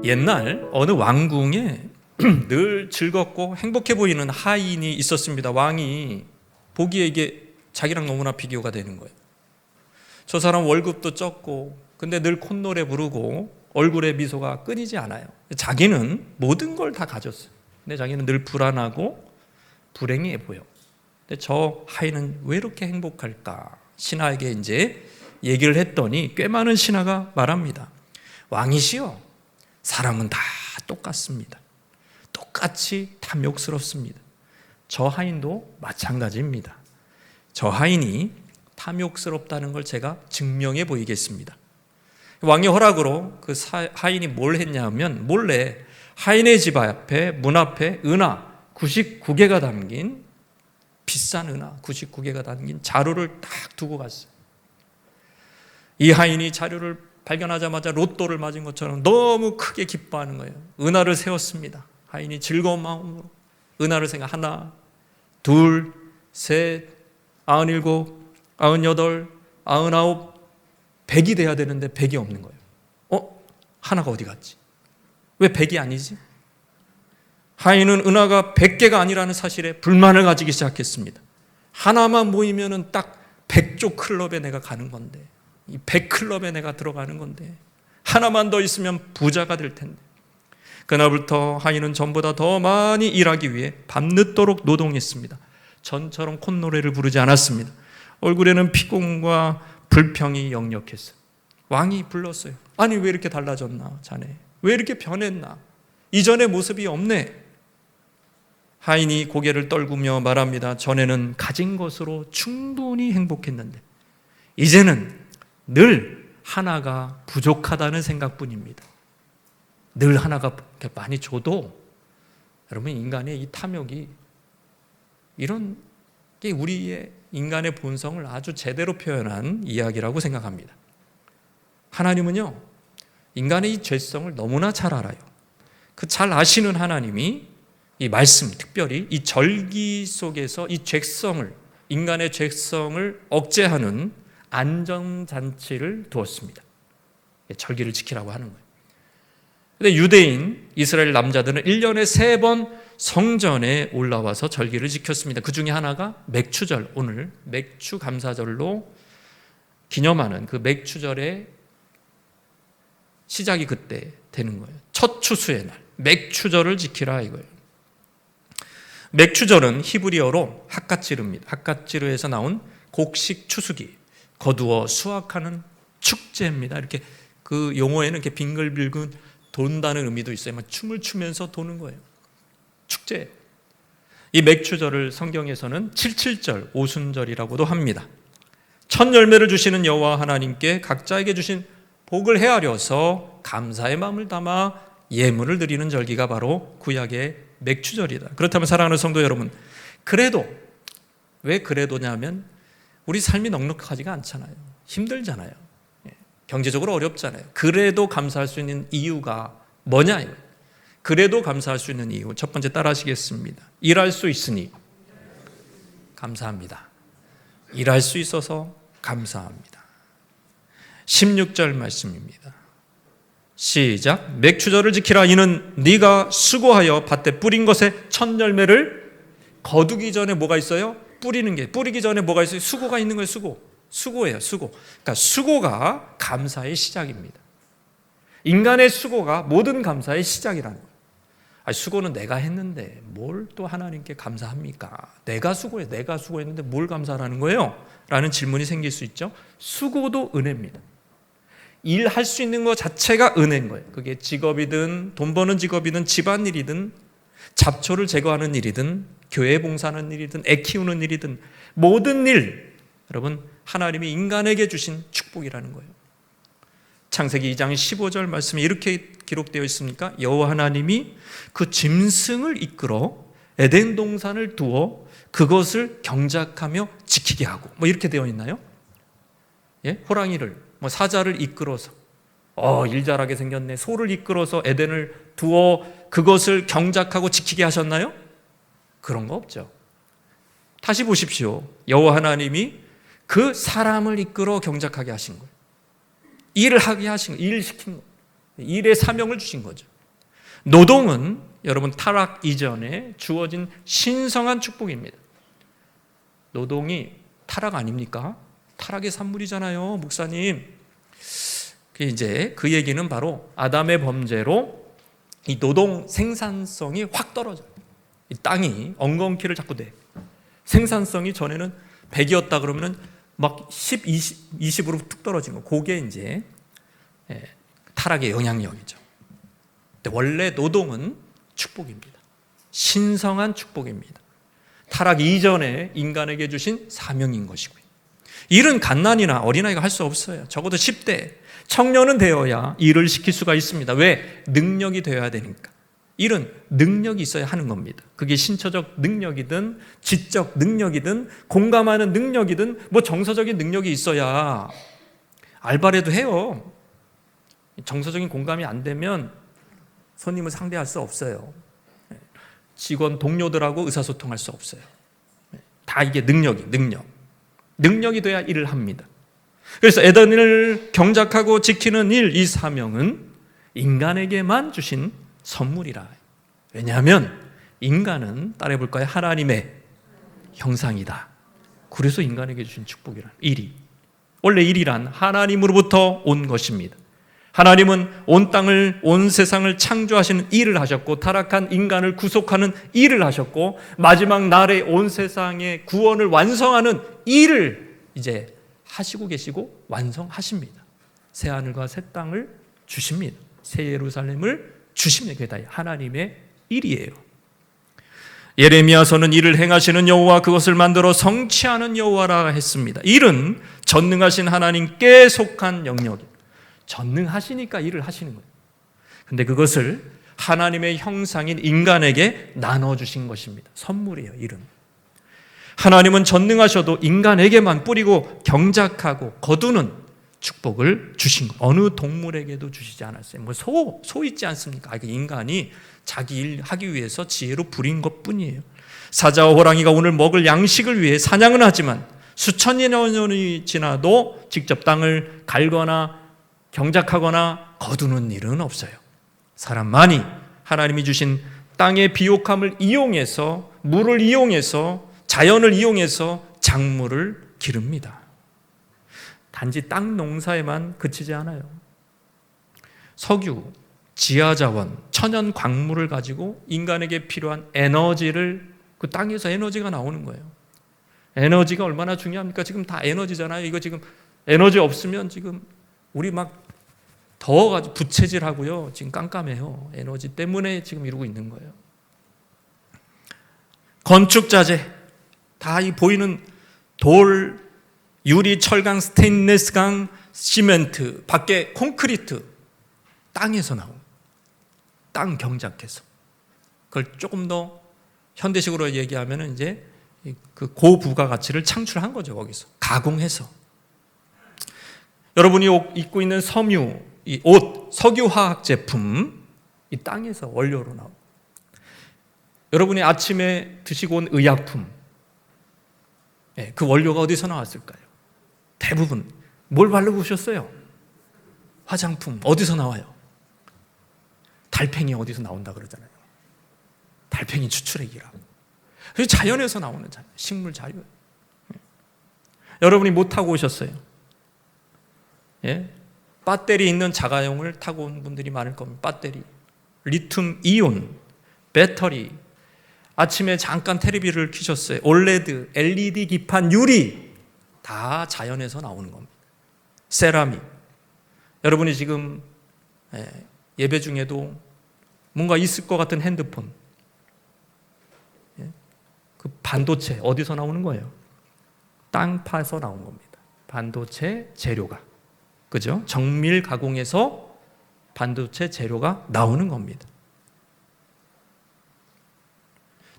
옛날 어느 왕궁에 늘 즐겁고 행복해 보이는 하인이 있었습니다. 왕이 보기에 이게 자기랑 너무나 비교가 되는 거예요. 저 사람 월급도 적고 근데 늘 콧노래 부르고 얼굴에 미소가 끊이지 않아요. 자기는 모든 걸 다 가졌어요. 근데 자기는 늘 불안하고 불행해 보여. 근데 저 하인은 왜 이렇게 행복할까? 신하에게 이제 얘기를 했더니 꽤 많은 신하가 말합니다. 왕이시여, 사람은 다 똑같습니다. 똑같이 탐욕스럽습니다. 저 하인도 마찬가지입니다. 저 하인이 탐욕스럽다는 걸 제가 증명해 보이겠습니다. 왕의 허락으로 그 하인이 뭘 했냐 하면 몰래 하인의 집 앞에 문 앞에 은하 99개가 담긴 비싼 은하 99개가 담긴 자루를 딱 두고 갔어요. 이 하인이 자루를 발견하자마자 로또를 맞은 것처럼 너무 크게 기뻐하는 거예요. 은하를 세웠습니다. 하인이 즐거운 마음으로 은하를 생각 하나, 둘, 셋, 97, 98, 99, 100이 돼야 되는데 100이 없는 거예요. 하나가 어디 갔지? 왜 100이 아니지? 하인은 은하가 100개가 아니라는 사실에 불만을 가지기 시작했습니다. 하나만 모이면은 딱 100조 클럽에 내가 가는 건데, 이 100클럽에 내가 들어가는 건데, 하나만 더 있으면 부자가 될 텐데. 그날부터 하인은 전보다 더 많이 일하기 위해 밤늦도록 노동했습니다. 전처럼 콧노래를 부르지 않았습니다. 얼굴에는 피곤과 불평이 역력했어요. 왕이 불렀어요. 아니 왜 이렇게 달라졌나 자네? 왜 이렇게 변했나? 이전의 모습이 없네. 하인이 고개를 떨구며 말합니다. 전에는 가진 것으로 충분히 행복했는데 이제는 늘 하나가 부족하다는 생각뿐입니다. 늘 하나가 많이 줘도 여러분 인간의 이 탐욕이 이런 게 우리의 인간의 본성을 아주 제대로 표현한 이야기라고 생각합니다. 하나님은요 인간의 이 죄성을 너무나 잘 알아요. 그 잘 아시는 하나님이 이 말씀, 특별히 이 절기 속에서 이 죄성을, 인간의 죄성을 억제하는 안전장치를 두었습니다. 절기를 지키라고 하는 거예요. 근데 유대인, 이스라엘 남자들은 1년에 3번 성전에 올라와서 절기를 지켰습니다. 그 중에 하나가 맥추절, 오늘 맥추 감사절로 기념하는 그 맥추절의 시작이 그때 되는 거예요. 첫 추수의 날, 맥추절을 지키라 이거예요. 맥추절은 히브리어로 핫가찌르입니다. 핫가찌르에서 나온 곡식 추수기, 거두어 수확하는 축제입니다. 이렇게 그 용어에는 이렇게 빙글빙글 돈다는 의미도 있어요. 막 춤을 추면서 도는 거예요. 축제. 이 맥추절을 성경에서는 칠칠절, 오순절이라고도 합니다. 첫 열매를 주시는 여호와 하나님께 각자에게 주신 복을 헤아려서 감사의 마음을 담아 예물을 드리는 절기가 바로 구약의 맥추절이다. 그렇다면 사랑하는 성도 여러분, 그래도 왜 그래도냐면 우리 삶이 넉넉하지가 않잖아요. 힘들잖아요. 경제적으로 어렵잖아요. 그래도 감사할 수 있는 이유가 뭐냐? 그래도 감사할 수 있는 이유, 첫 번째 따라 하시겠습니다. 일할 수 있으니 감사합니다. 일할 수 있어서 감사합니다. 16절 말씀입니다. 시작. 맥추절을 지키라. 이는 네가 수고하여 밭에 뿌린 것의 첫 열매를 거두기 전에 뭐가 있어요? 뿌리기 전에 뭐가 있어요? 수고가 있는 거예요. 수고예요. 수고. 그러니까 수고가 감사의 시작입니다. 인간의 수고가 모든 감사의 시작이라는 거예요. 수고는 내가 했는데 뭘 또 하나님께 감사합니까? 내가 수고했는데 뭘 감사하라는 거예요? 라는 질문이 생길 수 있죠. 수고도 은혜입니다. 일할 수 있는 것 자체가 은혜인 거예요. 그게 직업이든 돈 버는 직업이든 집안일이든 잡초를 제거하는 일이든 교회 봉사하는 일이든 애 키우는 일이든 모든 일, 여러분 하나님이 인간에게 주신 축복이라는 거예요. 창세기 2장 15절 말씀에 이렇게 기록되어 있습니까? 여호와 하나님이 그 짐승을 이끌어 에덴 동산을 두어 그것을 경작하며 지키게 하고 이렇게 되어 있나요? 호랑이를 사자를 이끌어서 일 잘하게 생겼네. 소를 이끌어서 에덴을 두어 그것을 경작하고 지키게 하셨나요? 그런 거 없죠. 다시 보십시오. 여호와 하나님이 그 사람을 이끌어 경작하게 하신 거예요. 일을 하게 하신 거예요. 일을 시킨 거예요. 일의 사명을 주신 거죠. 노동은 여러분 타락 이전에 주어진 신성한 축복입니다. 노동이 타락 아닙니까? 타락의 산물이잖아요, 목사님. 이제 그 얘기는 바로 아담의 범죄로 이 노동 생산성이 확 떨어져요. 이 땅이 엉겅퀴를 자꾸 내. 생산성이 전에는 100이었다 그러면은 막 10, 20으로 툭 떨어진 거. 그게 이제 타락의 영향력이죠. 근데 원래 노동은 축복입니다. 신성한 축복입니다. 타락 이전에 인간에게 주신 사명인 것이고요. 일은 갓난이나 어린아이가 할 수 없어요. 적어도 10대, 청년은 되어야 일을 시킬 수가 있습니다. 왜? 능력이 되어야 되니까. 일은 능력이 있어야 하는 겁니다. 그게 신처적 능력이든 지적 능력이든 공감하는 능력이든 뭐 정서적인 능력이 있어야 알바라도 해요. 정서적인 공감이 안 되면 손님을 상대할 수 없어요. 직원 동료들하고 의사소통할 수 없어요. 다 이게 능력이 돼야 일을 합니다. 그래서 에덴을 경작하고 지키는 일, 이 사명은 인간에게만 주신 선물이라. 왜냐하면 인간은 따라해볼까요? 하나님의 형상이다. 그래서 인간에게 주신 축복이란 일이. 원래 일이란 하나님으로부터 온 것입니다. 하나님은 온 땅을, 온 세상을 창조하시는 일을 하셨고, 타락한 인간을 구속하는 일을 하셨고, 마지막 날에 온 세상의 구원을 완성하는 일을 이제 하시고 계시고 완성하십니다. 새 하늘과 새 땅을 주십니다. 새 예루살렘을 주십니다. 그게 다 하나님의 일이에요. 예레미야서는 이를 행하시는 여호와, 그것을 만들어 성취하는 여호와라 했습니다. 일은 전능하신 하나님께 속한 영역이에요. 전능하시니까 일을 하시는 거예요. 근데 그것을 하나님의 형상인 인간에게 나눠주신 것입니다. 선물이에요, 일은. 하나님은 전능하셔도 인간에게만 뿌리고 경작하고 거두는 축복을 주신 거예요. 어느 동물에게도 주시지 않았어요. 뭐 소 있지 않습니까? 인간이 자기 일 하기 위해서 지혜로 부린 것 뿐이에요. 사자와 호랑이가 오늘 먹을 양식을 위해 사냥은 하지만 수천 년이 지나도 직접 땅을 갈거나 경작하거나 거두는 일은 없어요. 사람만이 하나님이 주신 땅의 비옥함을 이용해서, 물을 이용해서, 자연을 이용해서 작물을 기릅니다. 단지 땅 농사에만 그치지 않아요. 석유, 지하자원, 천연 광물을 가지고 인간에게 필요한 에너지를, 그 땅에서 에너지가 나오는 거예요. 에너지가 얼마나 중요합니까? 지금 다 에너지잖아요. 이거 지금 에너지 없으면 지금 우리 막 더워가지고 부채질하고요. 지금 깜깜해요. 에너지 때문에 지금 이러고 있는 거예요. 건축자재, 다 이 보이는 돌, 유리, 철강, 스테인리스강, 시멘트, 밖에 콘크리트, 땅에서 나온, 땅 경작해서. 그걸 조금 더 현대식으로 얘기하면 이제 그 고부가 가치를 창출한 거죠. 거기서 가공해서. 여러분이 입고 있는 섬유, 이 옷, 석유화학 제품, 이 땅에서 원료로 나오고, 여러분이 아침에 드시고 온 의약품, 그 원료가 어디서 나왔을까요? 대부분 뭘 바르고 오셨어요? 화장품 어디서 나와요? 달팽이 어디서 나온다 그러잖아요. 달팽이 추출액이라고. 자연에서 나오는 자연, 식물 자료. 여러분이 뭐 타고 오셨어요? 배터리 있는 자가용을 타고 온 분들이 많을 겁니다. 배터리, 리튬 이온, 배터리. 아침에 잠깐 텔레비를 켜셨어요. 올레드, LED 기판, 유리, 다 자연에서 나오는 겁니다. 세라믹. 여러분이 지금 예배 중에도 뭔가 있을 것 같은 핸드폰, 그 반도체 어디서 나오는 거예요? 땅 파서 나온 겁니다. 반도체 재료가, 그죠? 정밀 가공해서 반도체 재료가 나오는 겁니다.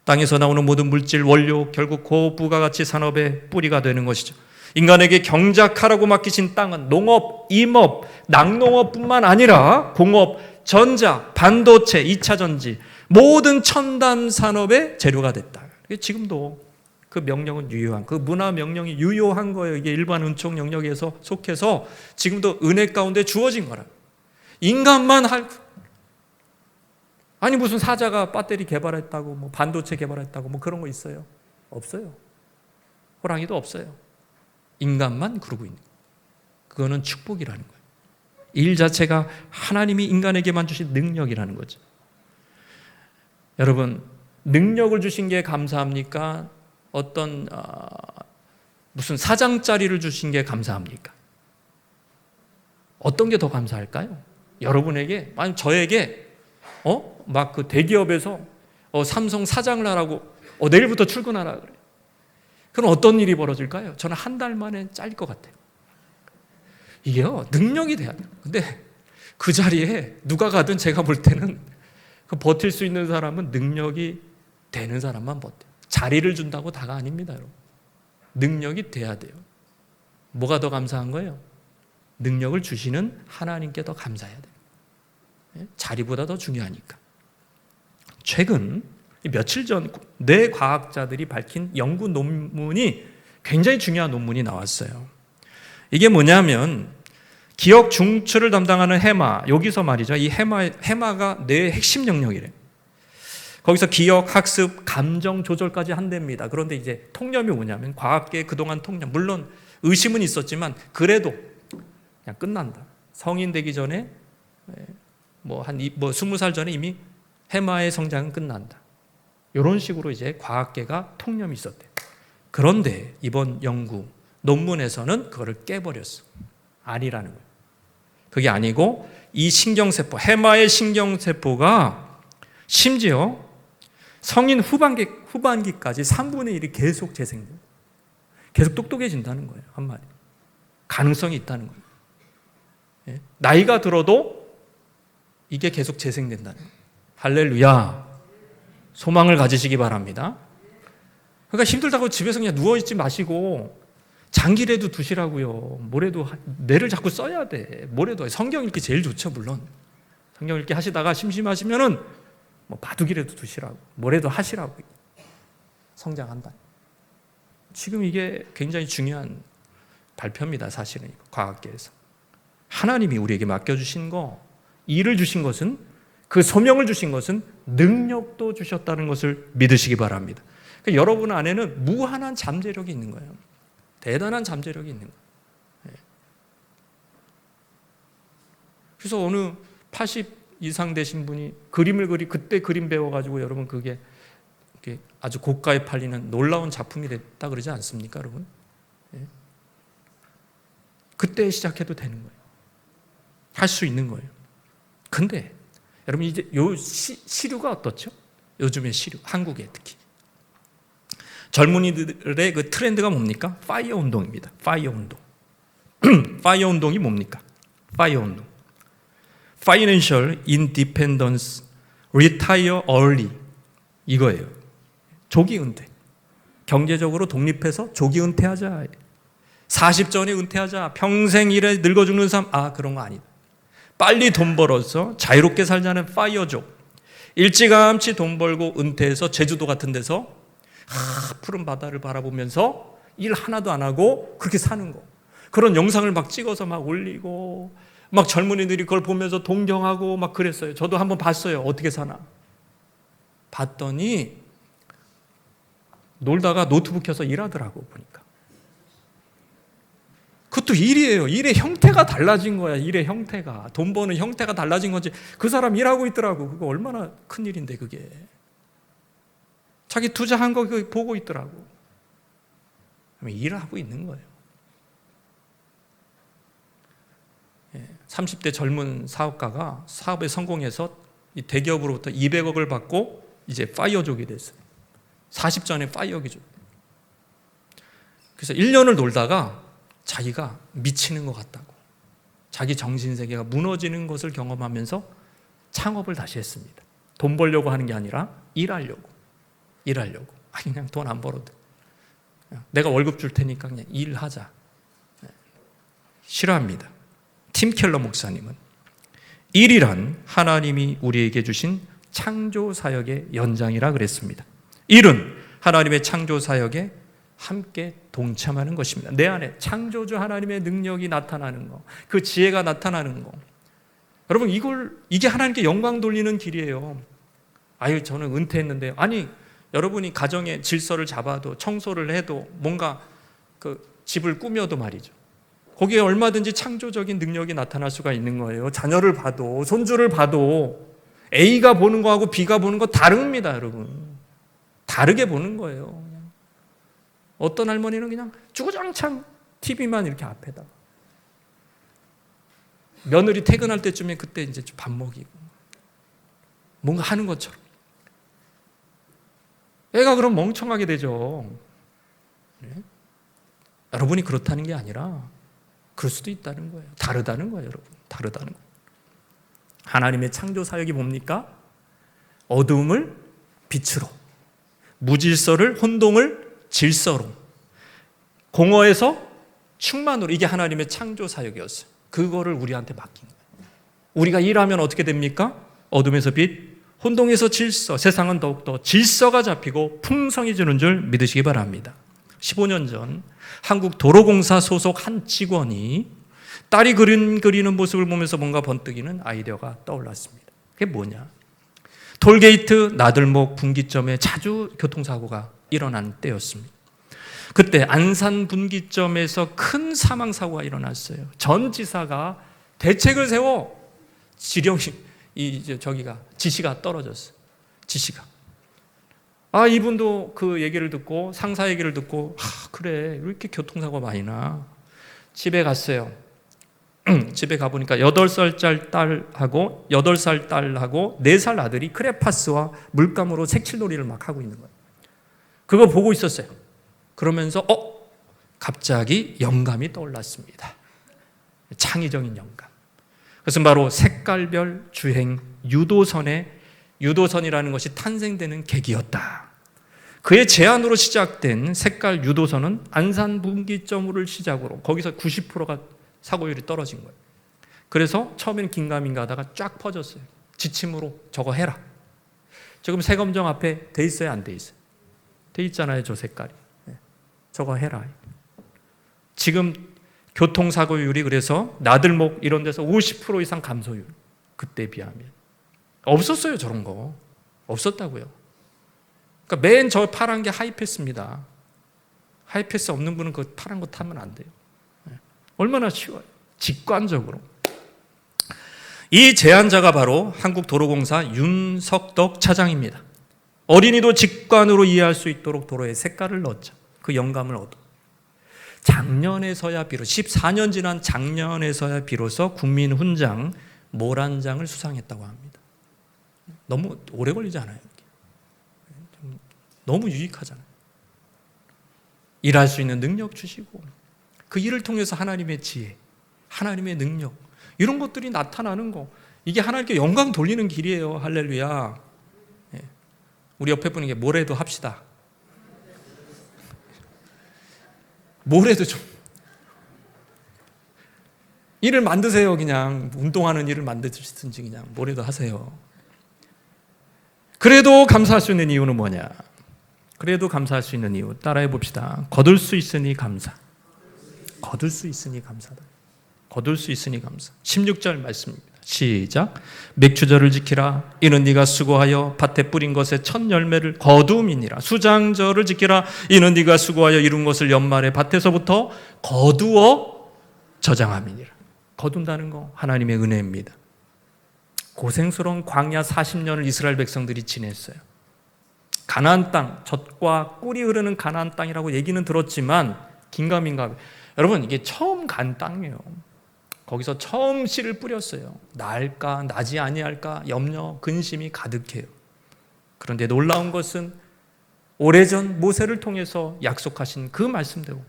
땅에서 나오는 모든 물질, 원료, 결국 고부가가치 산업의 뿌리가 되는 것이죠. 인간에게 경작하라고 맡기신 땅은 농업, 임업, 낙농업뿐만 아니라 공업, 전자, 반도체, 2차 전지, 모든 첨단 산업의 재료가 됐다. 지금도 그 명령은 유효한, 그 문화 명령이 유효한 거예요. 이게 일반 은총 영역에서 속해서 지금도 은혜 가운데 주어진 거라. 인간만 할, 아니 무슨 사자가 배터리 개발했다고 뭐 반도체 개발했다고 뭐 그런 거 있어요? 없어요. 호랑이도 없어요. 인간만 그러고 있는 거예요. 그거는 축복이라는 거예요. 일 자체가 하나님이 인간에게만 주신 능력이라는 거죠. 여러분, 능력을 주신 게 감사합니까? 어떤 무슨 사장짜리를 주신 게 감사합니까? 어떤 게 더 감사할까요? 여러분에게, 아니 저에게 막 그 대기업에서 삼성 사장을 하라고 내일부터 출근하라 그래. 그럼 어떤 일이 벌어질까요? 저는 한 달 만에 잘릴 것 같아요. 이게요, 능력이 돼야 돼요. 근데 그 자리에 누가 가든 제가 볼 때는 그 버틸 수 있는 사람은 능력이 되는 사람만 버텨요. 자리를 준다고 다가 아닙니다, 여러분. 능력이 돼야 돼요. 뭐가 더 감사한 거예요? 능력을 주시는 하나님께 더 감사해야 돼요. 자리보다 더 중요하니까. 최근 며칠 전 뇌과학자들이 밝힌 연구 논문이 굉장히 중요한 논문이 나왔어요. 이게 뭐냐면 기억 중추를 담당하는 해마, 여기서 말이죠. 이 해마가 뇌의 핵심 영역이래요. 거기서 기억, 학습, 감정 조절까지 한답니다. 그런데 이제 통념이 뭐냐면 과학계의 그동안 통념, 물론 의심은 있었지만 그래도 그냥 끝난다. 성인 되기 전에 뭐 20살 전에 이미 해마의 성장은 끝난다. 이런 식으로 이제 과학계가 통념이 있었대요. 그런데 이번 연구 논문에서는 그거를 깨버렸어. 아니라는 거예요. 그게 아니고 이 신경세포, 해마의 신경세포가 심지어 성인 후반기까지 3분의 1이 계속 재생돼요. 계속 똑똑해진다는 거예요. 한마디. 가능성이 있다는 거예요. 예? 나이가 들어도 이게 계속 재생된다는 거예요. 할렐루야. 소망을 가지시기 바랍니다. 그러니까 힘들다고 집에서 그냥 누워있지 마시고 장기라도 두시라고요. 뭐래도 뇌를 자꾸 써야 돼. 뭐래도 성경 읽기 제일 좋죠, 물론. 성경 읽기 하시다가 심심하시면은 뭐 바둑이라도 두시라고. 뭐래도 하시라고. 성장한다. 지금 이게 굉장히 중요한 발표입니다, 사실은. 과학계에서. 하나님이 우리에게 맡겨주신 거, 일을 주신 것은, 그 소명을 주신 것은 능력도 주셨다는 것을 믿으시기 바랍니다. 그러니까 여러분 안에는 무한한 잠재력이 있는 거예요. 대단한 잠재력이 있는 거예요. 그래서 어느 80 이상 되신 분이 그림을 그때 그림 배워가지고 여러분 그게 아주 고가에 팔리는 놀라운 작품이 됐다 그러지 않습니까, 여러분? 그때 시작해도 되는 거예요. 할 수 있는 거예요. 근데 여러분 이제 요 시류가 어떻죠? 요즘의 시류, 한국에 특히 젊은이들의 그 트렌드가 뭡니까? 파이어 운동입니다. 파이어 운동. 파이어 운동이 뭡니까? 파이어 운동. Financial Independence, Retire Early 이거예요. 조기 은퇴. 경제적으로 독립해서 조기 은퇴하자. 40 전에 은퇴하자. 평생 일에 늙어 죽는 삶. 그런 거 아니다. 빨리 돈 벌어서 자유롭게 살자는 파이어족. 일찌감치 돈 벌고 은퇴해서 제주도 같은 데서 푸른 바다를 바라보면서 일 하나도 안 하고 그렇게 사는 거. 그런 영상을 막 찍어서 막 올리고 막 젊은이들이 그걸 보면서 동경하고 막 그랬어요. 저도 한번 봤어요. 어떻게 사나. 봤더니 놀다가 노트북 켜서 일하더라고 보니까. 그것도 일이에요. 일의 형태가 달라진 거야. 일의 형태가. 돈 버는 형태가 달라진 거지. 그 사람 일하고 있더라고. 그거 얼마나 큰 일인데 그게. 자기 투자한 거 보고 있더라고. 일을 하고 있는 거예요. 30대 젊은 사업가가 사업에 성공해서 대기업으로부터 200억을 받고 이제 파이어족이 됐어요. 40 전에 파이어족. 그래서 1년을 놀다가 자기가 미치는 것 같다고. 자기 정신세계가 무너지는 것을 경험하면서 창업을 다시 했습니다. 돈 벌려고 하는 게 아니라 일하려고. 그냥 돈 안 벌어도. 내가 월급 줄 테니까 그냥 일하자. 싫어합니다. 팀 켈러 목사님은 일이란 하나님이 우리에게 주신 창조 사역의 연장이라 그랬습니다. 일은 하나님의 창조 사역에 함께 동참하는 것입니다. 내 안에 창조주 하나님의 능력이 나타나는 거, 그 지혜가 나타나는 거. 여러분 이게 하나님께 영광 돌리는 길이에요. 아유, 저는 은퇴했는데요. 아니, 여러분이 가정의 질서를 잡아도 청소를 해도 뭔가 그 집을 꾸며도 말이죠. 거기에 얼마든지 창조적인 능력이 나타날 수가 있는 거예요. 자녀를 봐도 손주를 봐도 A가 보는 거하고 B가 보는 거 다릅니다, 여러분. 다르게 보는 거예요. 어떤 할머니는 그냥 주구장창 TV만 이렇게 앞에다. 며느리 퇴근할 때쯤에 그때 이제 밥 먹이고 뭔가 하는 것처럼. 애가 그럼 멍청하게 되죠. 네? 여러분이 그렇다는 게 아니라 그럴 수도 있다는 거예요. 다르다는 거예요, 여러분. 다르다는 거예요. 하나님의 창조 사역이 뭡니까? 어두움을 빛으로, 무질서를 혼동을 질서로, 공허에서 충만으로. 이게 하나님의 창조 사역이었어요. 그거를 우리한테 맡긴 거예요. 우리가 일하면 어떻게 됩니까? 어둠에서 빛, 혼동에서 질서. 세상은 더욱더 질서가 잡히고 풍성해지는 줄 믿으시기 바랍니다. 15년 전 한국도로공사 소속 한 직원이 딸이 그리는 모습을 보면서 뭔가 번뜩이는 아이디어가 떠올랐습니다. 그게 뭐냐? 톨게이트 나들목 분기점에 자주 교통사고가 일어난 때였습니다. 그때 안산 분기점에서 큰 사망사고가 일어났어요. 전 지사가 대책을 세워 지시가 떨어졌어요. 지시가. 이분도 그 얘기를 듣고 상사 얘기를 듣고 그래, 왜 이렇게 교통사고가 많이 나? 집에 갔어요. 집에 가보니까 8살 딸하고 4살 아들이 크레파스와 물감으로 색칠놀이를 막 하고 있는 거예요. 그거 보고 있었어요. 그러면서 갑자기 영감이 떠올랐습니다. 창의적인 영감. 그것은 바로 색깔별 주행 유도선이라는 것이 탄생되는 계기였다. 그의 제안으로 시작된 색깔 유도선은 안산 분기점을 시작으로 거기서 90%가 사고율이 떨어진 거예요. 그래서 처음에는 긴가민가 하다가 쫙 퍼졌어요. 지침으로 저거 해라. 지금 세검정 앞에 돼 있어요, 안 돼 있어요? 돼 있잖아요, 저 색깔이. 저거 해라. 지금 교통사고율이 그래서 나들목 이런 데서 50% 이상 감소율. 그때 비하면. 없었어요, 저런 거. 없었다고요. 그러니까 맨 저 파란 게 하이패스입니다. 하이패스 없는 분은 그 파란 거 타면 안 돼요. 얼마나 쉬워요. 직관적으로. 이 제안자가 바로 한국도로공사 윤석덕 차장입니다. 어린이도 직관으로 이해할 수 있도록 도로에 색깔을 넣었죠. 그 영감을 얻어. 작년에서야 비로소 14년 지난 작년에서야 비로소 국민훈장 모란장을 수상했다고 합니다. 너무 오래 걸리지 않아요? 너무 유익하잖아요. 일할 수 있는 능력 주시고 그 일을 통해서 하나님의 지혜, 하나님의 능력 이런 것들이 나타나는 거, 이게 하나님께 영광 돌리는 길이에요. 할렐루야. 우리 옆에 분에게 뭐래도 합시다. 뭐래도 좀 일을 만드세요. 그냥 운동하는 일을 만드시든지 그냥 뭐래도 하세요. 그래도 감사할 수 있는 이유는 뭐냐? 그래도 감사할 수 있는 이유 따라해 봅시다. 거둘 수 있으니 감사. 거둘 수 있으니 감사다. 거둘 수 있으니 감사. 16절 말씀입니다. 시작. 맥추절을 지키라. 이는 네가 수고하여 밭에 뿌린 것의 첫 열매를 거두음이니라. 수장절을 지키라. 이는 네가 수고하여 이룬 것을 연말에 밭에서부터 거두어 저장함이니라. 거둔다는 거 하나님의 은혜입니다. 고생스러운 광야 40년을 이스라엘 백성들이 지냈어요. 가나안 땅, 젖과 꿀이 흐르는 가나안 땅이라고 얘기는 들었지만 긴가민가. 여러분, 이게 처음 간 땅이에요. 거기서 처음 씨를 뿌렸어요. 날까 나지 아니할까 염려, 근심이 가득해요. 그런데 놀라운 것은 오래전 모세를 통해서 약속하신 그 말씀대로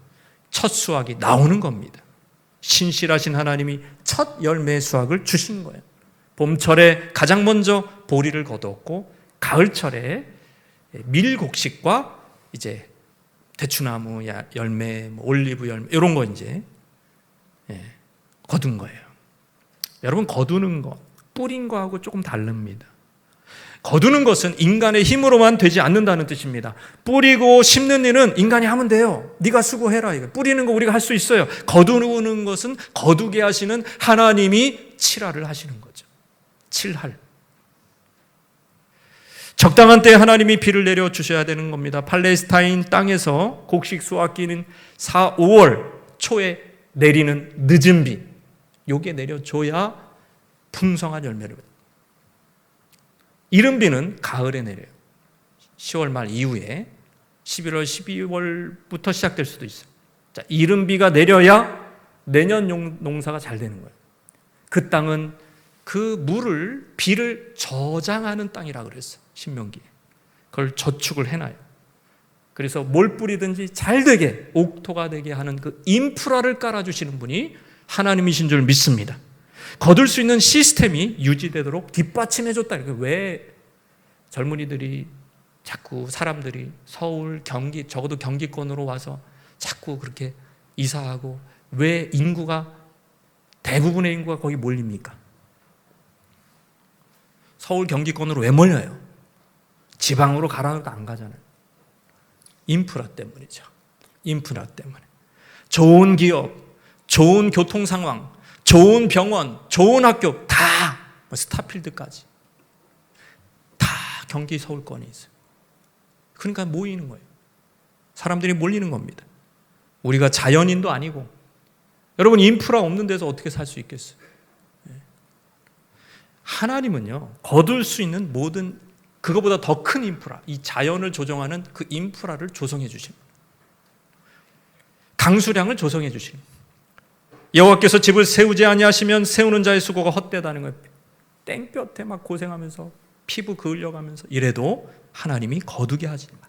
첫 수확이 나오는 겁니다. 신실하신 하나님이 첫 열매의 수확을 주신 거예요. 봄철에 가장 먼저 보리를 거두었고 가을철에 밀곡식과 이제 대추나무 열매, 올리브 열매 이런 거 이제 거둔 거예요. 여러분, 거두는 것, 뿌린 거하고 조금 다릅니다. 거두는 것은 인간의 힘으로만 되지 않는다는 뜻입니다. 뿌리고 심는 일은 인간이 하면 돼요. 네가 수고해라. 이거. 뿌리는 거 우리가 할 수 있어요. 거두는 것은 거두게 하시는 하나님이 칠할을 하시는 거죠. 칠할. 적당한 때에 하나님이 비를 내려 주셔야 되는 겁니다. 팔레스타인 땅에서 곡식 수확기는 4, 5월 초에 내리는 늦은 비, 요게 내려줘야 풍성한 열매를 받아요. 이른 비는 가을에 내려요. 10월 말 이후에 11월, 12월부터 시작될 수도 있어요. 자, 이른 비가 내려야 내년 농사가 잘 되는 거예요. 그 땅은 그 물을, 비를 저장하는 땅이라고 그랬어요. 신명기에. 그걸 저축을 해놔요. 그래서 뭘 뿌리든지 잘 되게, 옥토가 되게 하는 그 인프라를 깔아주시는 분이 하나님이신 줄 믿습니다. 거둘 수 있는 시스템이 유지되도록 뒷받침해줬다. 왜 젊은이들이 자꾸 사람들이 서울, 경기, 적어도 경기권으로 와서 자꾸 그렇게 이사하고 왜 대부분의 인구가 거기 몰립니까? 서울, 경기권으로 왜 몰려요? 지방으로 가라고 안 가잖아요. 인프라 때문이죠. 인프라 때문에. 좋은 기업, 좋은 교통 상황, 좋은 병원, 좋은 학교 다 스타필드까지 다 경기 서울권에 있어요. 그러니까 모이는 거예요. 사람들이 몰리는 겁니다. 우리가 자연인도 아니고 여러분 인프라 없는 데서 어떻게 살 수 있겠어요? 하나님은요 거둘 수 있는 모든 그거보다 더 큰 인프라, 이 자연을 조정하는 그 인프라를 조성해 주십니다. 강수량을 조성해 주십니다. 여호와께서 집을 세우지 아니하시면 세우는 자의 수고가 헛되다는 거예요. 땡볕에 막 고생하면서 피부 그을려가면서 이래도 하나님이 거두게 하지 마.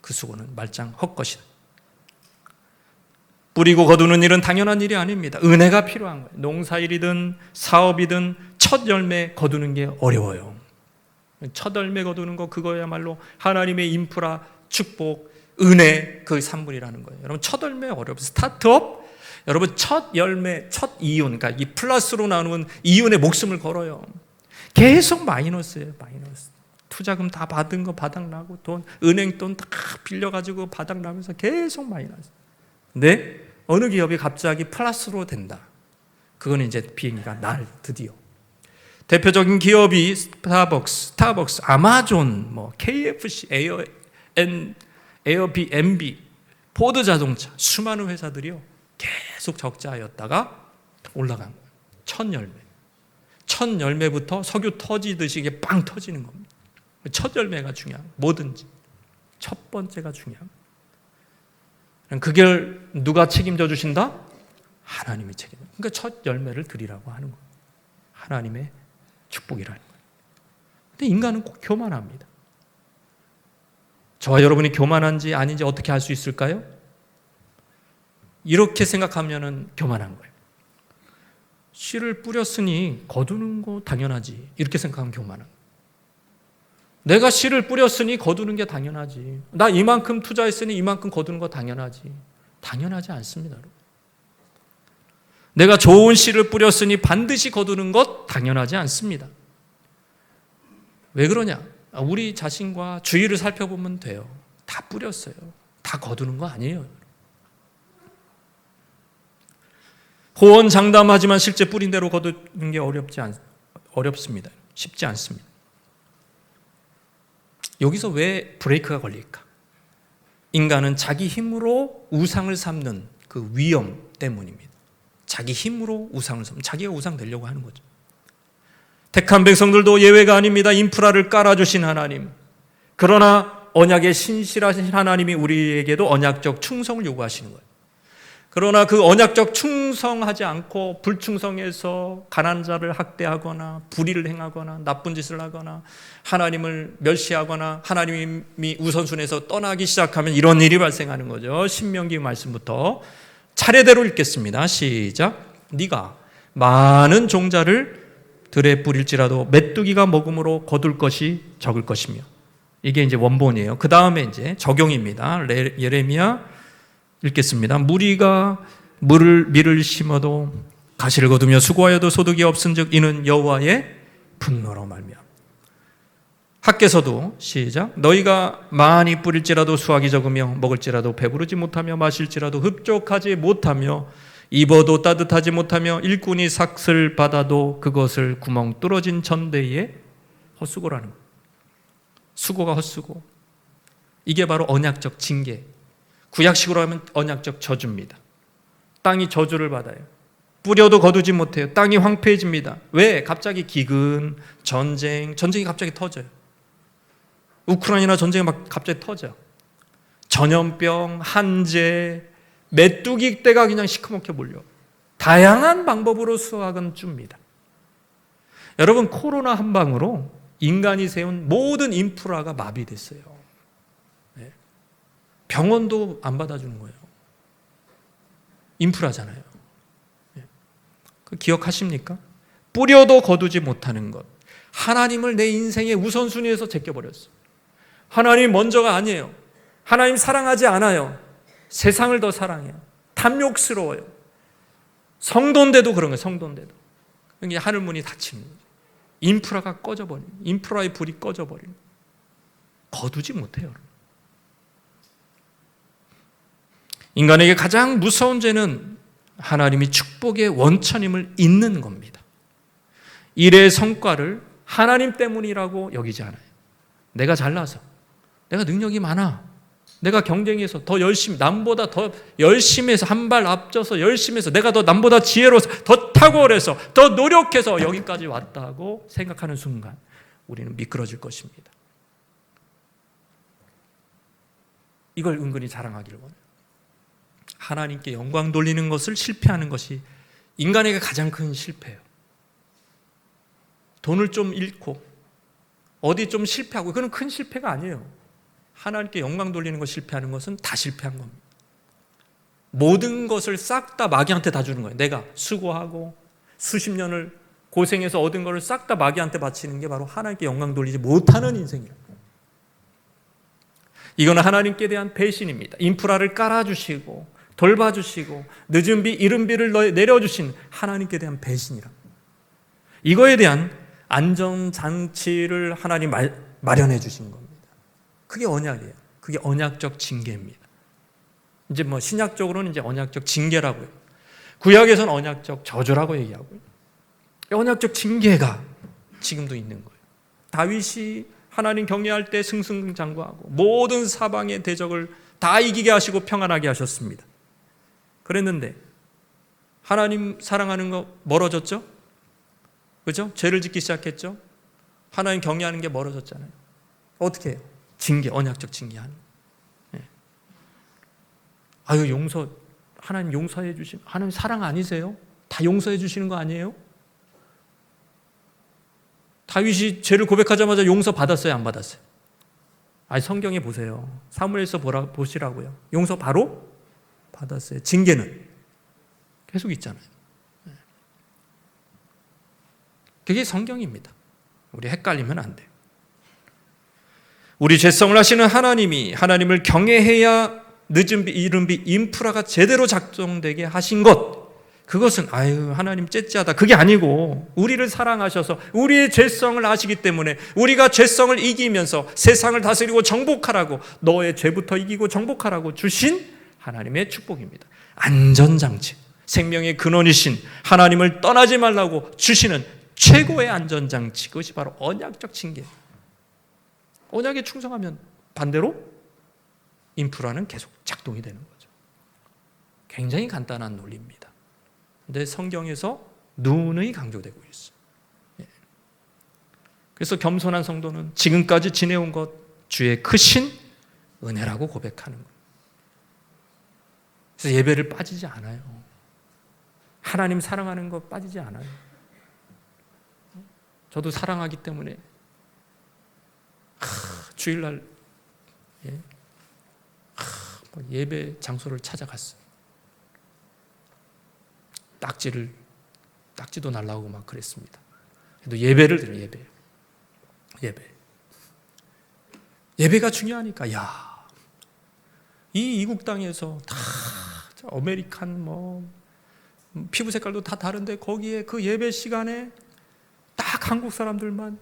그 수고는 말짱 헛것이다. 뿌리고 거두는 일은 당연한 일이 아닙니다. 은혜가 필요한 거예요. 농사일이든 사업이든 첫 열매 거두는 게 어려워요. 첫 열매 거두는 거 그거야말로 하나님의 인프라, 축복, 은혜 그 산물이라는 거예요. 여러분 첫 열매 어려워요. 스타트업 여러분 첫 열매, 첫 이윤, 그러니까 이 플러스로 나누는 이윤에 목숨을 걸어요. 계속 마이너스예요, 마이너스. 투자금 다 받은 거 바닥나고 돈, 은행 돈 다 빌려가지고 바닥나면서 계속 마이너스. 근데 어느 기업이 갑자기 플러스로 된다. 그건 이제 비행기가 날 드디어. 대표적인 기업이 스타벅스, 아마존, KFC, 에어비앤비, 포드 자동차, 수많은 회사들이요. 계속 적자였다가 올라간 거예요. 첫 열매부터 석유 터지듯이 이게 빵 터지는 겁니다. 첫 열매가 중요한 거예요. 뭐든지 첫 번째가 중요한 거예요. 그걸 누가 책임져 주신다? 하나님이 책임져. 그러니까 첫 열매를 드리라고 하는 거예요. 하나님의 축복이라는 거예요. 근데 인간은 꼭 교만합니다. 저와 여러분이 교만한지 아닌지 어떻게 알 수 있을까요? 이렇게 생각하면은 교만한 거예요. 씨를 뿌렸으니 거두는 거 당연하지. 이렇게 생각하면 교만한 거예요. 내가 씨를 뿌렸으니 거두는 게 당연하지. 나 이만큼 투자했으니 이만큼 거두는 거 당연하지. 당연하지 않습니다. 내가 좋은 씨를 뿌렸으니 반드시 거두는 것 당연하지 않습니다. 왜 그러냐? 우리 자신과 주위를 살펴보면 돼요. 다 뿌렸어요. 다 거두는 거 아니에요. 호언장담하지만 실제 뿌린 대로 거두는 게 어렵습니다. 쉽지 않습니다. 여기서 왜 브레이크가 걸릴까? 인간은 자기 힘으로 우상을 삼는 그 위험 때문입니다. 자기 힘으로 우상을 삼는, 자기가 우상 되려고 하는 거죠. 택한 백성들도 예외가 아닙니다. 인프라를 깔아주신 하나님. 그러나 언약의 신실하신 하나님이 우리에게도 언약적 충성을 요구하시는 거예요. 그러나 그 언약적 충성하지 않고 불충성해서 가난한 자를 학대하거나 불의를 행하거나 나쁜 짓을 하거나 하나님을 멸시하거나 하나님이 우선순위에서 떠나기 시작하면 이런 일이 발생하는 거죠. 신명기 말씀부터 차례대로 읽겠습니다. 시작. 네가 많은 종자를 들에 뿌릴지라도 메뚜기가 먹음으로 거둘 것이 적을 것이며, 이게 이제 원본이에요. 그 다음에 이제 적용입니다. 예레미야 읽겠습니다. 무리가 밀을 심어도 가시를 거두며 수고하여도 소득이 없은즉 이는 여호와의 분노로 말미암아. 학개서도 시작. 너희가 많이 뿌릴지라도 수확이 적으며 먹을지라도 배부르지 못하며 마실지라도 흡족하지 못하며 입어도 따뜻하지 못하며 일꾼이 삭슬 받아도 그것을 구멍 뚫어진 전대에 헛수고라는 거예요. 수고가 헛수고. 이게 바로 언약적 징계. 구약식으로 하면 언약적 저주입니다. 땅이 저주를 받아요. 뿌려도 거두지 못해요. 땅이 황폐해집니다. 왜? 갑자기 기근, 전쟁이 갑자기 터져요. 우크라이나 전쟁이 막 갑자기 터져. 전염병, 한재, 메뚜기 떼가 그냥 시커멓게 몰려. 다양한 방법으로 수확은 줍니다. 여러분, 코로나 한 방으로 인간이 세운 모든 인프라가 마비됐어요. 병원도 안 받아주는 거예요. 인프라잖아요. 그 기억하십니까? 뿌려도 거두지 못하는 것. 하나님을 내 인생의 우선순위에서 제껴버렸어. 하나님 먼저가 아니에요. 하나님 사랑하지 않아요. 세상을 더 사랑해요. 탐욕스러워요. 성도인데도 그런 거예요. 성도인데도. 그러니까 하늘문이 닫히는 거죠. 인프라가 꺼져버린, 인프라의 불이 꺼져버린. 거두지 못해요. 인간에게 가장 무서운 죄는 하나님이 축복의 원천임을 잊는 겁니다. 일의 성과를 하나님 때문이라고 여기지 않아요. 내가 잘나서, 내가 능력이 많아, 내가 경쟁해서 더 열심히, 남보다 더 열심히 해서 한 발 앞서서 열심히 해서 내가 더 남보다 지혜로워서 더 탁월해서 더 노력해서 여기까지 왔다고 생각하는 순간 우리는 미끄러질 것입니다. 이걸 은근히 자랑하기를 원해요. 하나님께 영광 돌리는 것을 실패하는 것이 인간에게 가장 큰 실패예요. 돈을 좀 잃고 어디 좀 실패하고, 그건 큰 실패가 아니에요. 하나님께 영광 돌리는 것 실패하는 것은 다 실패한 겁니다. 모든 것을 싹 다 마귀한테 다 주는 거예요. 내가 수고하고 수십 년을 고생해서 얻은 것을 싹 다 마귀한테 바치는 게 바로 하나님께 영광 돌리지 못하는 인생이에요. 이거는 하나님께 대한 배신입니다. 인프라를 깔아주시고 돌봐주시고 늦은 비 이른 비를 내려주신 하나님께 대한 배신이라. 이거에 대한 안전장치를 하나님 마련해 주신 겁니다. 그게 언약이에요. 그게 언약적 징계입니다. 이제 뭐 신약적으로는 이제 언약적 징계라고요. 구약에서는 언약적 저주라고 얘기하고요. 언약적 징계가 지금도 있는 거예요. 다윗이 하나님 경외할 때 승승장구하고 모든 사방의 대적을 다 이기게 하시고 평안하게 하셨습니다. 그랬는데 하나님 사랑하는 거 멀어졌죠? 그죠? 죄를 짓기 시작했죠? 하나님 경외하는 게 멀어졌잖아요. 어떻게 해요? 징계, 언약적 징계하는. 네. 아유, 용서, 하나님 용서해 주신, 하나님 사랑 아니세요? 다 용서해 주시는 거 아니에요? 다윗이 죄를 고백하자마자 용서 받았어요, 안 받았어요? 아니, 성경에 보세요. 사무엘서 보시라고요. 용서 바로 받았어요. 징계는 계속 있잖아요. 그게 성경입니다. 우리 헷갈리면 안 돼요. 우리 죄성을 아시는 하나님이 하나님을 경외해야 늦은 비 이른 비 인프라가 제대로 작동되게 하신 것, 그것은 아유 하나님 째째하다, 그게 아니고 우리를 사랑하셔서 우리의 죄성을 아시기 때문에 우리가 죄성을 이기면서 세상을 다스리고 정복하라고, 너의 죄부터 이기고 정복하라고 주신 하나님의 축복입니다. 안전장치, 생명의 근원이신 하나님을 떠나지 말라고 주시는 최고의 안전장치, 그것이 바로 언약적 징계. 언약에 충성하면 반대로 인프라는 계속 작동이 되는 거죠. 굉장히 간단한 논리입니다. 근데 성경에서 누누이 강조되고 있어요. 그래서 겸손한 성도는 지금까지 지내온 것 주의 크신 은혜라고 고백하는 거예요. 그래서 예배를 빠지지 않아요. 하나님 사랑하는 거 빠지지 않아요. 저도 사랑하기 때문에 주일날 예배 장소를 찾아갔어요. 딱지도 날라오고 막 그랬습니다. 그래도 예배를 드려요. 예배가 중요하니까. 이 이국 땅에서 다 아메리칸 피부 색깔도 다 다른데 거기에 그 예배 시간에 딱 한국 사람들만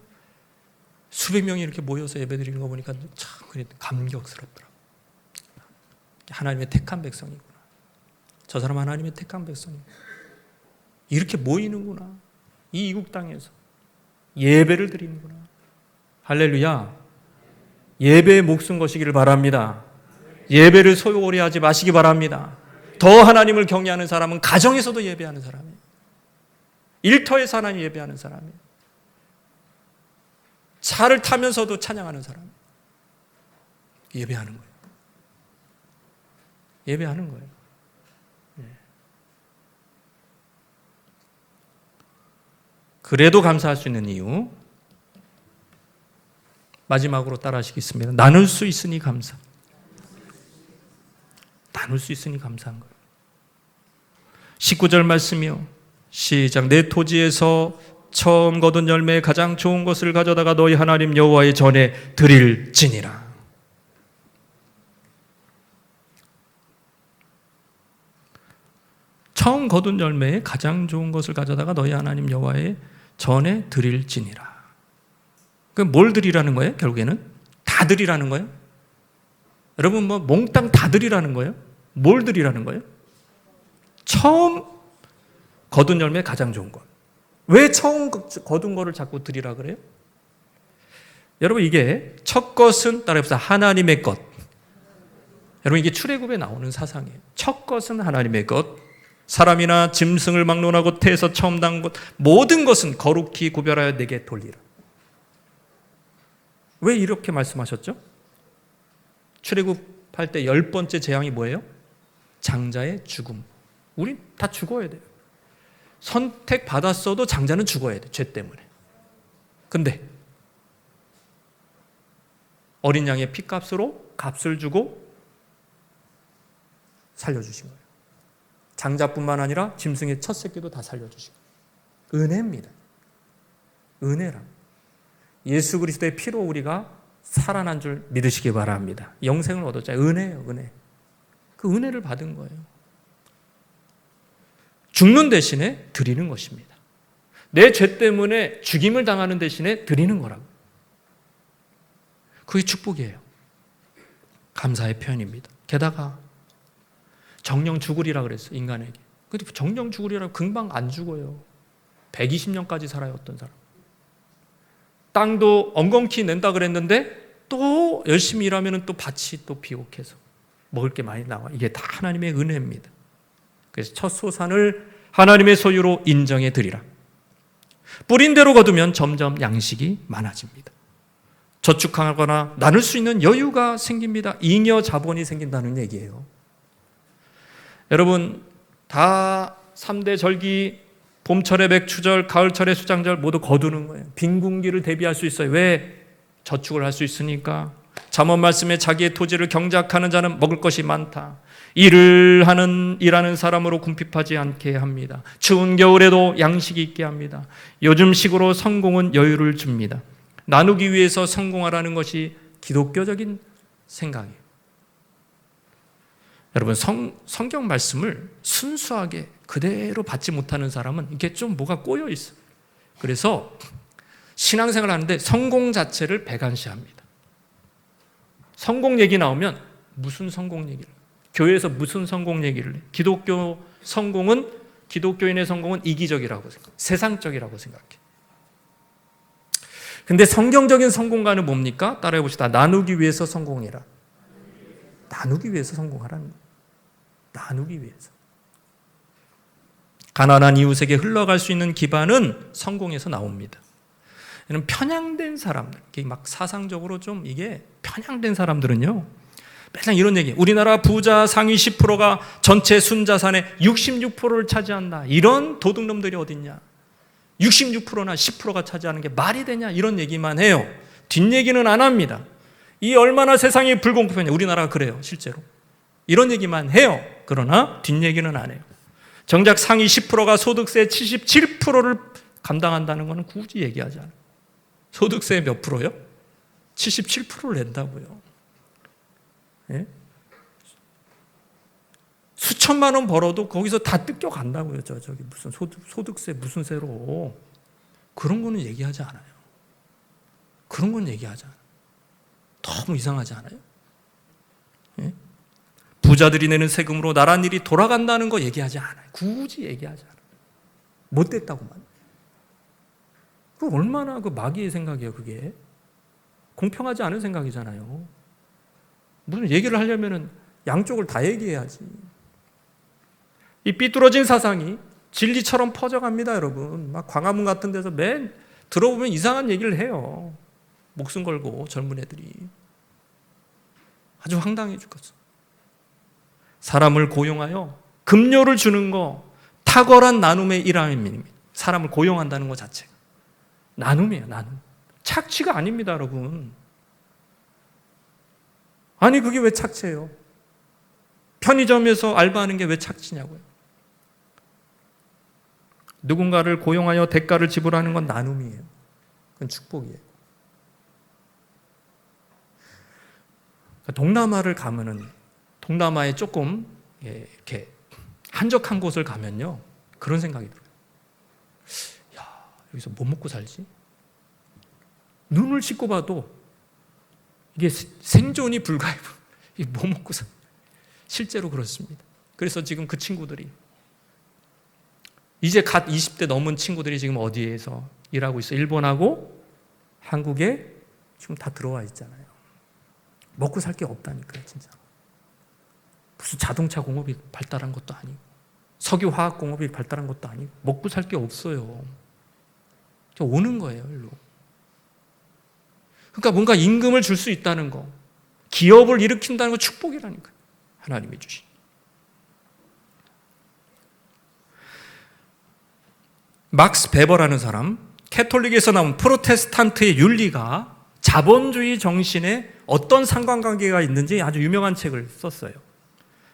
수백 명이 이렇게 모여서 예배드리는 거 보니까 참 감격스럽더라고요. 하나님의 택한 백성이구나. 저 사람 하나님의 택한 백성이구나. 이렇게 모이는구나. 이 이국 땅에서 예배를 드리는구나. 할렐루야. 예배에 목숨 거시기를 바랍니다. 예배를 소홀히 하지 마시기 바랍니다. 더 하나님을 경외하는 사람은 가정에서도 예배하는 사람이에요. 일터에서 하나님 예배하는 사람이에요. 차를 타면서도 찬양하는 사람이에요. 예배하는 거예요. 예배하는 거예요. 그래도 감사할 수 있는 이유, 마지막으로 따라하시겠습니다. 나눌 수 있으니 감사. 나눌 수 있으니 감사한 거예요. 19절 말씀이요. 시작. 내 토지에서 처음 거둔 열매의 가장 좋은 것을 가져다가 너희 하나님 여호와의 전에 드릴지니라. 처음 거둔 열매의 가장 좋은 것을 가져다가 너희 하나님 여호와의 전에 드릴지니라. 그럼 뭘 드리라는 거예요? 결국에는 다 드리라는 거예요? 여러분 뭐 몽땅 다 드리라는 거예요? 뭘 드리라는 거예요? 처음 거둔 열매 가장 좋은 것. 왜 처음 거둔 거를 자꾸 드리라 그래요? 여러분 이게 첫 것은 따라해보세요. 하나님의 것. 여러분 이게 출애굽에 나오는 사상이에요. 첫 것은 하나님의 것. 사람이나 짐승을 막론하고 태에서 처음 난 것 모든 것은 거룩히 구별하여 내게 돌리라. 왜 이렇게 말씀하셨죠? 출애굽할 때 10번째 재앙이 뭐예요? 장자의 죽음. 우린 다 죽어야 돼요. 선택받았어도 장자는 죽어야 돼. 죄 때문에. 근데 어린 양의 피값으로 값을 주고 살려주신 거예요. 장자뿐만 아니라 짐승의 첫 새끼도 다 살려주시고. 은혜입니다. 은혜라. 예수 그리스도의 피로 우리가 살아난 줄 믿으시기 바랍니다. 영생을 얻었잖아요. 은혜예요. 은혜. 그 은혜를 받은 거예요. 죽는 대신에 드리는 것입니다. 내 죄 때문에 죽임을 당하는 대신에 드리는 거라고. 그게 축복이에요. 감사의 표현입니다. 게다가 정령 죽으리라 그랬어요. 인간에게. 근데 정령 죽으리라 금방 안 죽어요. 120년까지 살아요. 어떤 사람. 땅도 엉겅퀴 낸다 그랬는데 또 열심히 일하면 또 밭이 또 비옥해서 먹을 게 많이 나와. 이게 다 하나님의 은혜입니다. 그래서 첫 소산을 하나님의 소유로 인정해 드리라. 뿌린 대로 거두면 점점 양식이 많아집니다. 저축하거나 나눌 수 있는 여유가 생깁니다. 잉여 자본이 생긴다는 얘기예요. 여러분 다 3대 절기, 봄철의 맥추절, 가을철의 수장절 모두 거두는 거예요. 빈궁기를 대비할 수 있어요. 왜? 저축을 할 수 있으니까. 잠언 말씀에 자기의 토지를 경작하는 자는 먹을 것이 많다. 일하는 사람으로 궁핍하지 않게 합니다. 추운 겨울에도 양식이 있게 합니다. 요즘식으로 성공은 여유를 줍니다. 나누기 위해서 성공하라는 것이 기독교적인 생각이에요. 여러분 성경 말씀을 순수하게 그대로 받지 못하는 사람은 이게 좀 뭐가 꼬여 있어요. 그래서 신앙생활을 하는데 성공 자체를 배관시합니다. 성공 얘기 나오면 무슨 성공 얘기를, 교회에서 무슨 성공 얘기를 해. 기독교 성공은, 기독교인의 성공은 이기적이라고 생각해. 세상적이라고 생각해. 근데 성경적인 성공가는 뭡니까? 따라해 봅시다. 나누기 위해서 성공해라. 나누기 위해서 성공하라는 거예요. 나누기 위해서. 가난한 이웃에게 흘러갈 수 있는 기반은 성공에서 나옵니다. 이런 편향된 사람들, 막 사상적으로 좀 이게 편향된 사람들은요, 맨날 이런 얘기, 우리나라 부자 상위 10%가 전체 순자산의 66%를 차지한다. 이런 도둑놈들이 어딨냐? 66%나 10%가 차지하는 게 말이 되냐? 이런 얘기만 해요. 뒷얘기는 안 합니다. 이 얼마나 세상이 불공평하냐. 우리나라가 그래요, 실제로. 이런 얘기만 해요. 그러나 뒷얘기는 안 해요. 정작 상위 10%가 소득세 77%를 감당한다는 것은 굳이 얘기하지 않아요. 소득세 몇 프로요? 77%를 낸다고요. 예? 수천만 원 벌어도 거기서 다 뜯겨간다고요. 저기 무슨 소득세 무슨 세로. 그런 거는 얘기하지 않아요. 그런 건 얘기하지 않아요. 너무 이상하지 않아요? 예? 부자들이 내는 세금으로 나라 일이 돌아간다는 거 얘기하지 않아요. 굳이 얘기하지 않아요. 못됐다고만. 그 얼마나 그 마귀의 생각이에요, 그게. 공평하지 않은 생각이잖아요. 무슨 얘기를 하려면은 양쪽을 다 얘기해야지. 이 삐뚤어진 사상이 진리처럼 퍼져갑니다, 여러분. 막 광화문 같은 데서 맨 들어보면 이상한 얘기를 해요. 목숨 걸고 젊은 애들이. 아주 황당해 죽겠어. 사람을 고용하여 급료를 주는 거 탁월한 나눔의 일환입니다. 사람을 고용한다는 것 자체가. 나눔이에요, 나눔. 착취가 아닙니다, 여러분. 아니, 그게 왜 착취예요? 편의점에서 알바하는 게 왜 착취냐고요? 누군가를 고용하여 대가를 지불하는 건 나눔이에요. 그건 축복이에요. 동남아를 가면은, 동남아에 조금 이렇게 한적한 곳을 가면요, 그런 생각이 들어요. 야, 여기서 뭐 먹고 살지? 눈을 씻고 봐도 이게 생존이 불가해요. 이게 뭐 먹고 살? 실제로 그렇습니다. 그래서 지금 그 친구들이 이제 갓 20대 넘은 친구들이 지금 어디에서 일하고 있어요? 일본하고 한국에 지금 다 들어와 있잖아요. 먹고 살 게 없다니까요, 진짜. 무슨 자동차 공업이 발달한 것도 아니고 석유 화학 공업이 발달한 것도 아니고 먹고 살 게 없어요. 오는 거예요, 일로. 그러니까 뭔가 임금을 줄 수 있다는 거, 기업을 일으킨다는 거 축복이라니까요. 하나님이 주신. 막스 베버라는 사람, 캐톨릭에서 나온 프로테스탄트의 윤리가 자본주의 정신에 어떤 상관관계가 있는지 아주 유명한 책을 썼어요.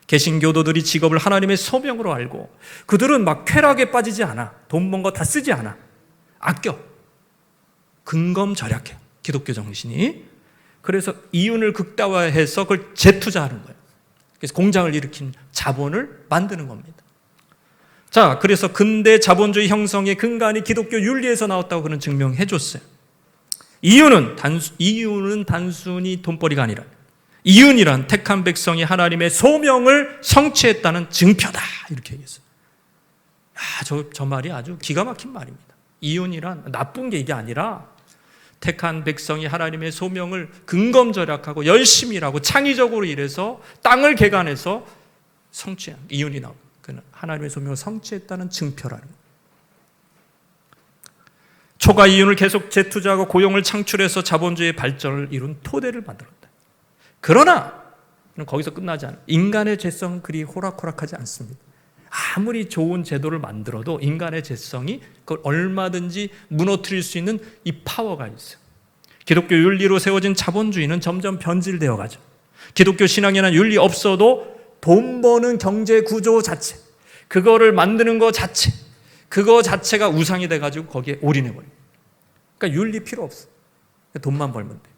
개신교도들이 직업을 하나님의 소명으로 알고 그들은 막 쾌락에 빠지지 않아. 돈 번 거 다 쓰지 않아. 아껴. 근검절약해. 기독교 정신이. 그래서 이윤을 극대화해서 그걸 재투자하는 거예요. 그래서 공장을 일으킨 자본을 만드는 겁니다. 자, 그래서 근대 자본주의 형성의 근간이 기독교 윤리에서 나왔다고 그는 증명해 줬어요. 이윤은 단순히 돈벌이가 아니라 이윤이란 택한 백성이 하나님의 소명을 성취했다는 증표다. 이렇게 얘기했어요. 저 말이 아주 기가 막힌 말입니다. 이윤이란 나쁜 게 이게 아니라 택한 백성이 하나님의 소명을 근검절약하고 열심히 일하고 창의적으로 일해서 땅을 개간해서 성취한 이윤이 나옵니다. 그는 하나님의 소명을 성취했다는 증표라는 거예요. 초과 이윤을 계속 재투자하고 고용을 창출해서 자본주의의 발전을 이룬 토대를 만들었다. 그러나 거기서 끝나지 않아요. 인간의 죄성은 그리 호락호락하지 않습니다. 아무리 좋은 제도를 만들어도 인간의 죄성이 그걸 얼마든지 무너뜨릴 수 있는 이 파워가 있어요. 기독교 윤리로 세워진 자본주의는 점점 변질되어 가죠. 기독교 신앙이나 윤리 없어도 돈 버는 경제 구조 자체, 그거를 만드는 거 자체, 그거 자체가 우상이 돼가지고 거기에 올인해버려요. 그러니까 윤리 필요 없어. 돈만 벌면 돼.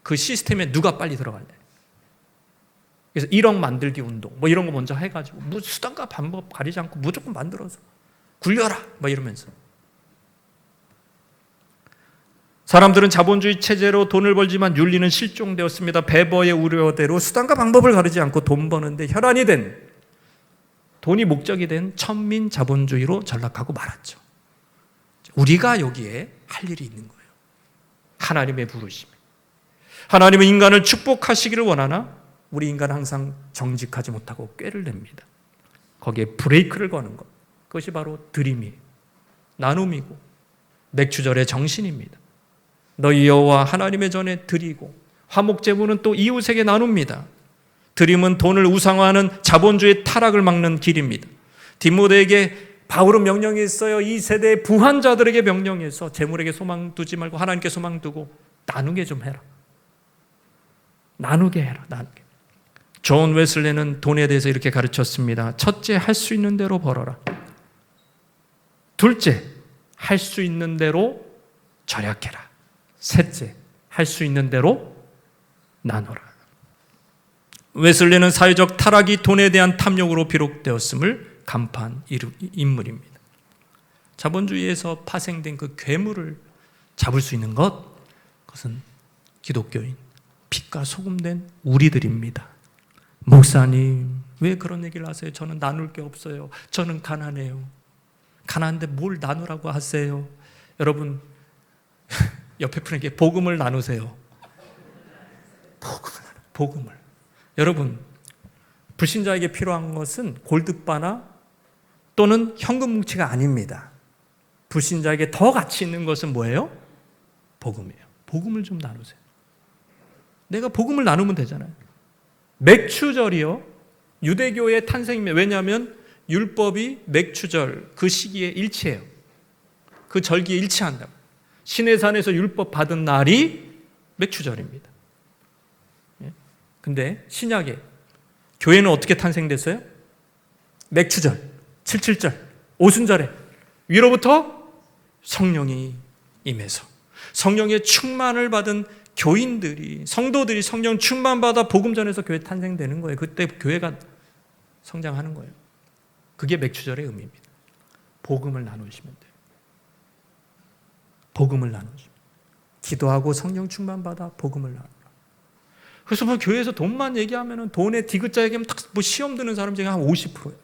그 시스템에 누가 빨리 들어갈래? 그래서 1억 만들기 운동 뭐 이런 거 먼저 해가지고 뭐 수단과 방법 가리지 않고 무조건 만들어서 굴려라 뭐 이러면서 사람들은 자본주의 체제로 돈을 벌지만 윤리는 실종되었습니다. 베버의 우려대로 수단과 방법을 가리지 않고 돈 버는데 혈안이 된 돈이 목적이 된 천민 자본주의로 전락하고 말았죠. 우리가 여기에 할 일이 있는 거예요. 하나님의 부르심. 하나님은 인간을 축복하시기를 원하나 우리 인간은 항상 정직하지 못하고 꾀를 냅니다. 거기에 브레이크를 거는 것. 그것이 바로 드림이에요. 나눔이고 맥주절의 정신입니다. 너희 여호와 하나님의 전에 드리고 화목제물은 또 이웃에게 나눕니다. 드림은 돈을 우상화하는 자본주의 타락을 막는 길입니다. 디모데에게 바울은 명령이 있어요. 이 세대의 부한자들에게 명령해서 재물에게 소망 두지 말고 하나님께 소망 두고 나누게 좀 해라. 나누게 해라. 나누게. 존 웨슬리는 돈에 대해서 이렇게 가르쳤습니다. 첫째, 할 수 있는 대로 벌어라. 둘째, 할 수 있는 대로 절약해라. 셋째, 할 수 있는 대로 나눠라. 웨슬리는 사회적 타락이 돈에 대한 탐욕으로 비롯되었음을 간파한 인물입니다. 자본주의에서 파생된 그 괴물을 잡을 수 있는 그것은 기독교인, 빛과 소금된 우리들입니다. 목사님, 왜 그런 얘기를 하세요? 저는 나눌 게 없어요. 저는 가난해요. 가난한데 뭘 나누라고 하세요? 여러분, 옆에 분에게 복음을 나누세요. 복음을. 여러분, 불신자에게 필요한 것은 골드바나 또는 현금 뭉치가 아닙니다. 불신자에게 더 가치 있는 것은 뭐예요? 복음이에요. 복음을 좀 나누세요. 내가 복음을 나누면 되잖아요. 맥추절이요, 유대교의 탄생입니다. 왜냐하면 율법이 맥추절 그 시기에 일치해요. 그 절기에 일치한다고. 시내산에서 율법 받은 날이 맥추절입니다. 근데 신약에 교회는 어떻게 탄생됐어요? 맥추절, 77절, 오순절에 위로부터 성령이 임해서 성령의 충만을 받은 교인들이, 성도들이 성령 충만받아 복음 전해서 교회 탄생되는 거예요. 그때 교회가 성장하는 거예요. 그게 맥추절의 의미입니다. 복음을 나누시면 돼요. 복음을 나누시면. 기도하고 성령 충만받아 복음을 나누라. 그래서 뭐 교회에서 돈만 얘기하면 돈에 디귿자 얘기하면 딱 뭐 시험 드는 사람 중에 한 50%예요.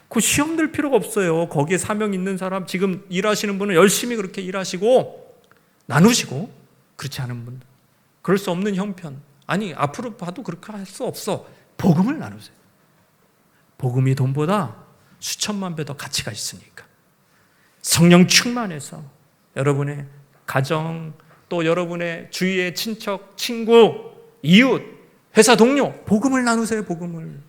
그 시험 들 필요가 없어요. 거기에 사명 있는 사람, 지금 일하시는 분은 열심히 그렇게 일하시고 나누시고, 그렇지 않은 분들, 그럴 수 없는 형편, 아니 앞으로 봐도 그렇게 할 수 없어. 복음을 나누세요. 복음이 돈보다 수천만 배 더 가치가 있으니까. 성령 충만해서 여러분의 가정, 또 여러분의 주위의 친척, 친구, 이웃, 회사 동료, 복음을 나누세요. 복음을.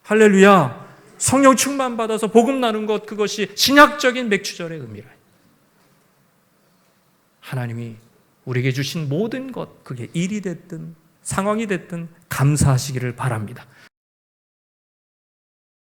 할렐루야. 성령 충만 받아서 복음 나눈 것, 그것이 신약적인 맥추절의 의미라. 하나님이 우리에게 주신 모든 것, 그게 일이 됐든 상황이 됐든 감사하시기를 바랍니다.